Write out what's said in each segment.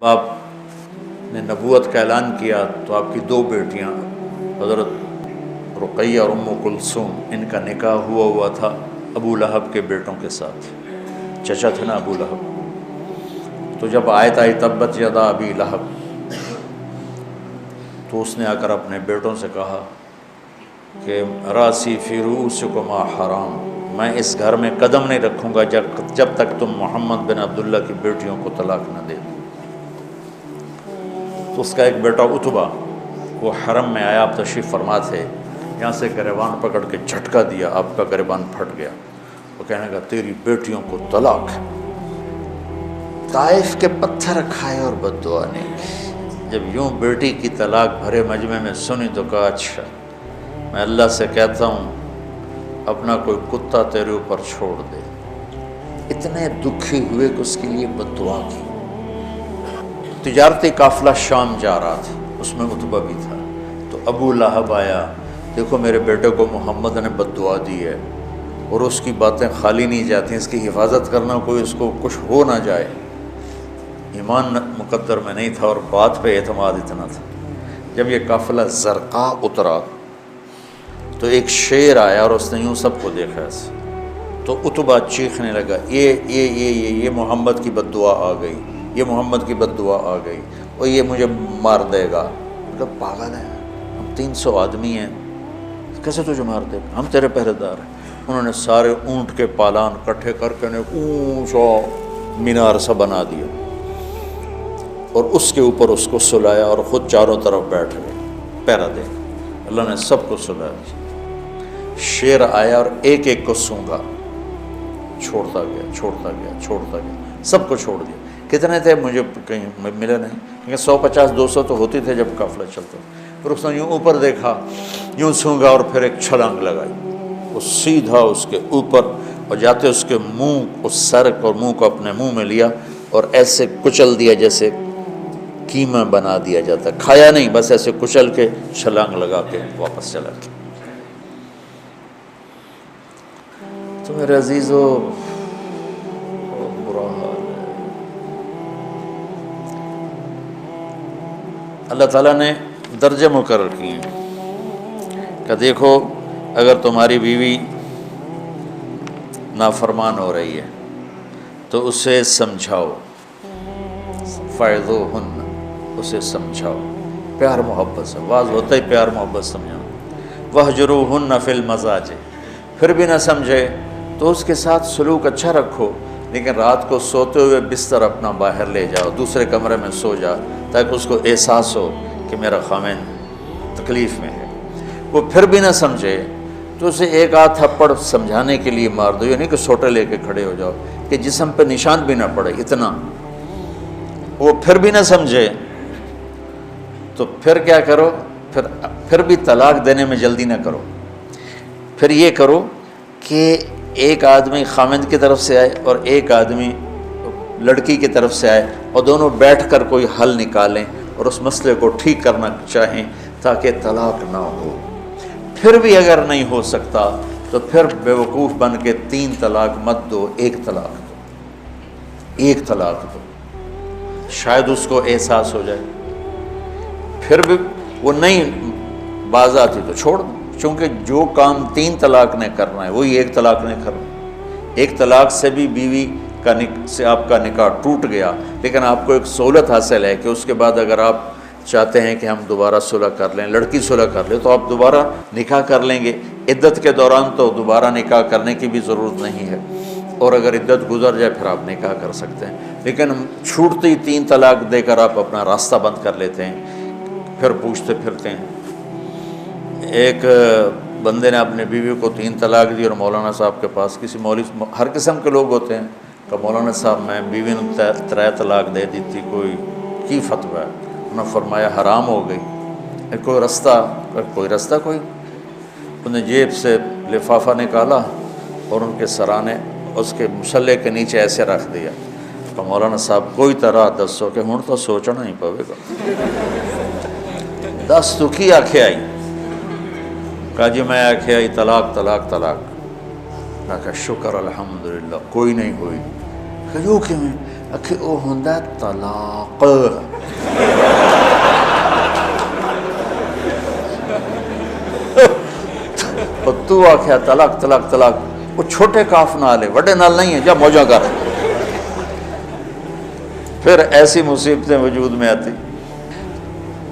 آپ نے نبوت کا اعلان کیا تو آپ کی دو بیٹیاں حضرت رقیہ اور ام کلثوم، ان کا نکاح ہوا تھا ابو لہب کے بیٹوں کے ساتھ، چچا تھے نا ابو لہب۔ تو جب آیت آئی تبت یدا ابی لہب، تو اس نے آ کر اپنے بیٹوں سے کہا کہ راسی فی رؤوسکما حرام، میں اس گھر میں قدم نہیں رکھوں گا جب تک تم محمد بن عبداللہ کی بیٹیوں کو طلاق نہ دے دو۔ تو اس کا ایک بیٹا عتبہ، وہ حرم میں آیا، آپ تشریف فرما تھے، یہاں سے گریبان پکڑ کے جھٹکا دیا، آپ کا گریبان پھٹ گیا۔ وہ کہنے لگا تیری بیٹیوں کو طلاق ہے۔ طائف کے پتھر کھائے اور بد دعا نہیں کی۔ جب یوں بیٹی کی طلاق بھرے مجمع میں سنی تو کہا اچھا، میں اللہ سے کہتا ہوں اپنا کوئی کتا تیرے اوپر چھوڑ دے۔ اتنے دکھی ہوئے کہ اس کے لیے بد دعا کی۔ تجارتی قافلہ شام جا رہا تھا، اس میں عتبہ بھی تھا۔ تو ابو لہب آیا، دیکھو میرے بیٹے کو محمد نے بد دعا دی ہے، اور اس کی باتیں خالی نہیں جاتی، اس کی حفاظت کرنا، کوئی اس کو کچھ ہو نہ جائے۔ ایمان مقدر میں نہیں تھا اور بات پہ اعتماد اتنا تھا۔ جب یہ قافلہ زرقاء اترا تو ایک شیر آیا اور اس نے یوں سب کو دیکھا ایسے، تو عتبہ چیخنے لگا یہ محمد کی بد دعا آ گئی، یہ محمد کی بد دعا آ گئی، اور یہ مجھے مار دے گا۔ مطلب پاگل ہے، ہم 300 آدمی ہیں، کیسے تجھے مار دے گا، ہم تیرے پہرے دار ہیں۔ انہوں نے سارے اونٹ کے پالان کٹھے کر کے اونچا مینار سا بنا دیا، اور اس کے اوپر اس کو سلایا اور خود چاروں طرف بیٹھ گئے پہرا دے۔ اللہ نے سب کو سلایا۔ شیر آیا اور ایک ایک کو سونگا، چھوڑتا گیا، سب کو چھوڑ دیا۔ کتنے تھے مجھے کہیں ملے نہیں، کیونکہ 150-200 تو ہوتی تھے جب قافلہ چلتا۔ پھر اس نے یوں اوپر دیکھا، یوں سونگا اور پھر ایک چھلانگ لگائی، وہ سیدھا اس کے اوپر، اور جاتے اس کے منہ، اس سر اور منہ کو اپنے منہ میں لیا اور ایسے کچل دیا جیسے قیمہ بنا دیا جاتا، کھایا نہیں، بس ایسے کچل کے چھلانگ لگا کے واپس چلا گیا۔ تو میرے عزیزو، بہت برا حال ہے۔ اللہ تعالیٰ نے درجے مقرر کیے ہیں کہ دیکھو اگر تمہاری بیوی نافرمان ہو رہی ہے تو اسے سمجھاؤ، فَعِظُوهُنَّ، اسے سمجھاؤ، پیار محبت سے، واز ہوتا ہی پیار محبت سمجھاؤ۔ وَاهْجُرُوهُنَّ فِي الْمَضَاجِعِ، پھر بھی نہ سمجھے تو اس کے ساتھ سلوک اچھا رکھو، لیکن رات کو سوتے ہوئے بستر اپنا باہر لے جاؤ، دوسرے کمرے میں سو جا، تاکہ اس کو احساس ہو کہ میرا خاوند تکلیف میں ہے۔ وہ پھر بھی نہ سمجھے تو اسے ایک آدھ تھپڑ سمجھانے کے لیے مار دو، یہ نہیں کہ سوٹے لے کے کھڑے ہو جاؤ کہ جسم پہ نشان بھی نہ پڑے، اتنا۔ وہ پھر بھی نہ سمجھے تو پھر کیا کرو، پھر بھی طلاق دینے میں جلدی نہ کرو۔ پھر یہ کرو کہ ایک آدمی خاوند کی طرف سے آئے اور ایک آدمی لڑکی کی طرف سے آئے، اور دونوں بیٹھ کر کوئی حل نکالیں اور اس مسئلے کو ٹھیک کرنا چاہیں تاکہ طلاق نہ ہو۔ پھر بھی اگر نہیں ہو سکتا تو پھر بیوقوف بن کے 3 طلاق مت دو، 1 طلاق دو، 1 طلاق دو، شاید اس کو احساس ہو جائے۔ پھر بھی وہ نہیں باز آتی تو چھوڑ دو، چونکہ جو کام 3 طلاق نے کرنا ہے وہی 1 طلاق نے کرنا۔ 1 طلاق سے بھی بیوی سے آپ کا نکاح ٹوٹ گیا، لیکن آپ کو ایک سہولت حاصل ہے کہ اس کے بعد اگر آپ چاہتے ہیں کہ ہم دوبارہ صلح کر لیں، لڑکی صلح کر لے، تو آپ دوبارہ نکاح کر لیں گے۔ عدت کے دوران تو دوبارہ نکاح کرنے کی بھی ضرورت نہیں ہے، اور اگر عدت گزر جائے پھر آپ نکاح کر سکتے ہیں۔ لیکن چھوٹتی 3 طلاق دے کر آپ اپنا راستہ بند کر لیتے ہیں، پھر پوچھتے پھرتے ہیں۔ ایک بندے نے اپنے بیوی کو 3 طلاق دی اور مولانا صاحب کے پاس، کسی مولوی، ہر قسم کے لوگ ہوتے ہیں، کہ مولانا صاحب میں بیوی نے 3 طلاق دے دی تھی، کوئی کی فتویٰ ہے؟ انہوں نے فرمایا حرام ہو گئی، کوئی رستہ کوئی۔ انہوں نے جیب سے لفافہ نکالا اور ان کے سرانے اس کے مسلح کے نیچے ایسے رکھ دیا کہ مولانا صاحب کوئی طرح دسو کہ ہوں تو سوچنا ہی پوے گا۔ 10 دکھی آنکھیں آئی، کہا جی میں آنکھیں آئی طلاق۔ کہا شکر الحمدللہ، کوئی نہیں ہوئی۔ کہا یوں کیوں ہے؟ کہ وہ ہوندا طلاق. تو آخیا طلاق طلاق طلاق، وہ چھوٹے کاف نال ہے، وڈے نال نہیں ہے، جا موجہ کر. پھر ایسی مصیبتیں وجود میں آتی.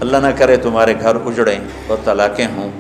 اللہ نہ کرے تمہارے گھر اجڑیں اور طلاقیں ہوں.